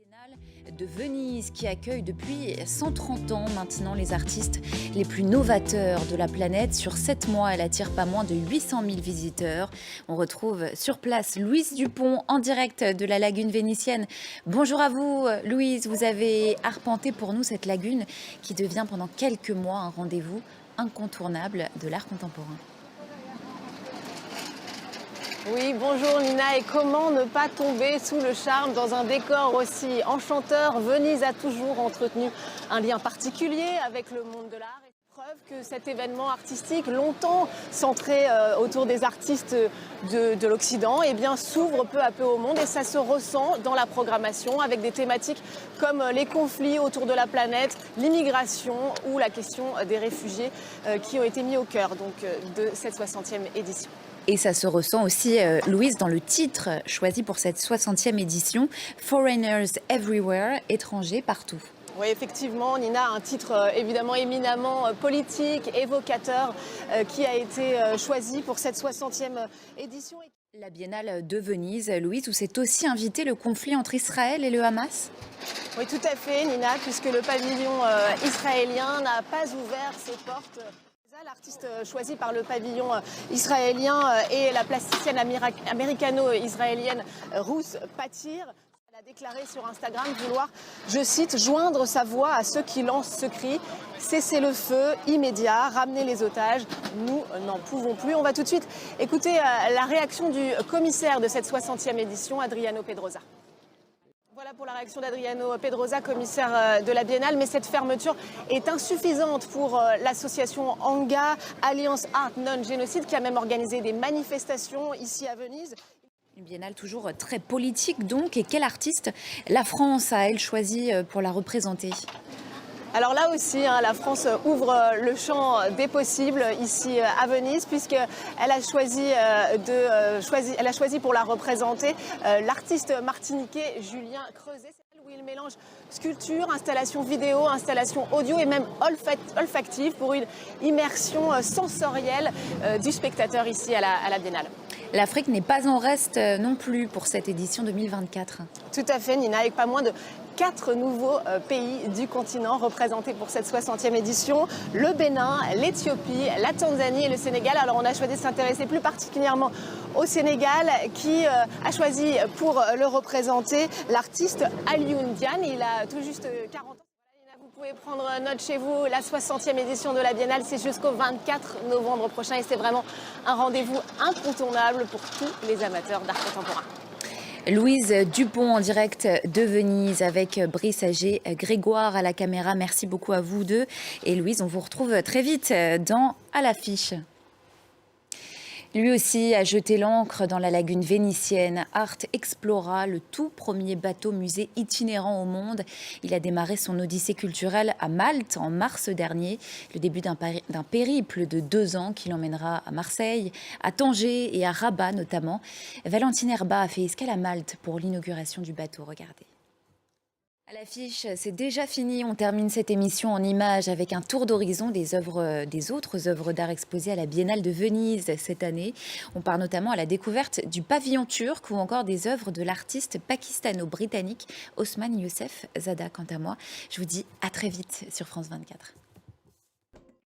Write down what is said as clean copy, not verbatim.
Biennale de Venise qui accueille depuis 130 ans maintenant les artistes les plus novateurs de la planète. Sur 7 mois, elle attire pas moins de 800 000 visiteurs. On retrouve sur place Louise Dupont en direct de la lagune vénitienne. Bonjour à vous Louise, vous avez arpenté pour nous cette lagune qui devient pendant quelques mois un rendez-vous incontournable de l'art contemporain. Oui, bonjour Nina, et comment ne pas tomber sous le charme dans un décor aussi enchanteur? Venise a toujours entretenu un lien particulier avec le monde de l'art. Preuve que cet événement artistique, longtemps centré autour des artistes de l'Occident, eh bien, s'ouvre peu à peu au monde, et ça se ressent dans la programmation avec des thématiques comme les conflits autour de la planète, l'immigration ou la question des réfugiés qui ont été mis au cœur de cette 60e édition. Et ça se ressent aussi, Louise, dans le titre choisi pour cette 60e édition, Foreigners Everywhere, étrangers partout. Oui, effectivement, Nina, un titre évidemment éminemment politique, évocateur, qui a été choisi pour cette 60e édition. La Biennale de Venise, Louise, où s'est aussi invité le conflit entre Israël et le Hamas? Oui, tout à fait, Nina, puisque le pavillon israélien n'a pas ouvert ses portes. L'artiste choisi par le pavillon israélien est la plasticienne américano-israélienne Ruth Patir. Elle a déclaré sur Instagram vouloir, je cite, joindre sa voix à ceux qui lancent ce cri, cessez le feu immédiat, ramenez les otages, nous n'en pouvons plus. On va tout de suite écouter la réaction du commissaire de cette 60e édition, Adriano Pedrosa. Voilà pour la réaction d'Adriano Pedrosa, commissaire de la Biennale, mais cette fermeture est insuffisante pour l'association ANGA, Alliance Art Non-Génocide, qui a même organisé des manifestations ici à Venise. Une biennale toujours très politique donc, et quel artiste la France a, elle, choisi pour la représenter? Alors là aussi, la France ouvre le champ des possibles ici à Venise, puisqu'elle a choisi pour la représenter l'artiste martiniquais Julien Creuset, où il mélange sculpture, installation vidéo, installation audio et même olfactive pour une immersion sensorielle du spectateur ici à la Biennale. L'Afrique n'est pas en reste non plus pour cette édition 2024. Tout à fait, Nina, avec pas moins de 4 nouveaux pays du continent représentés pour cette 60e édition. Le Bénin, l'Éthiopie, la Tanzanie et le Sénégal. Alors on a choisi de s'intéresser plus particulièrement au Sénégal, qui a choisi pour le représenter l'artiste Alioune Diane. Il a tout juste 40 ans. Vous pouvez prendre note chez vous, la 60e édition de la Biennale, c'est jusqu'au 24 novembre prochain et c'est vraiment un rendez-vous incontournable pour tous les amateurs d'art contemporain. Louise Dupont en direct de Venise avec Brice Agé, Grégoire à la caméra. Merci beaucoup à vous deux. Et Louise, on vous retrouve très vite dans À l'affiche. Lui aussi a jeté l'ancre dans la lagune vénitienne. Art Explora, le tout premier bateau-musée itinérant au monde. Il a démarré son odyssée culturelle à Malte en mars dernier. Le début d'un périple de 2 ans qui l'emmènera à Marseille, à Tanger et à Rabat notamment. Valentine Herba a fait escale à Malte pour l'inauguration du bateau. Regardez. À l'affiche, c'est déjà fini. On termine cette émission en images avec un tour d'horizon des autres œuvres d'art exposées à la Biennale de Venise cette année. On part notamment à la découverte du pavillon turc ou encore des œuvres de l'artiste pakistano-britannique Osman Youssef Zada. Quant à moi, je vous dis à très vite sur France 24.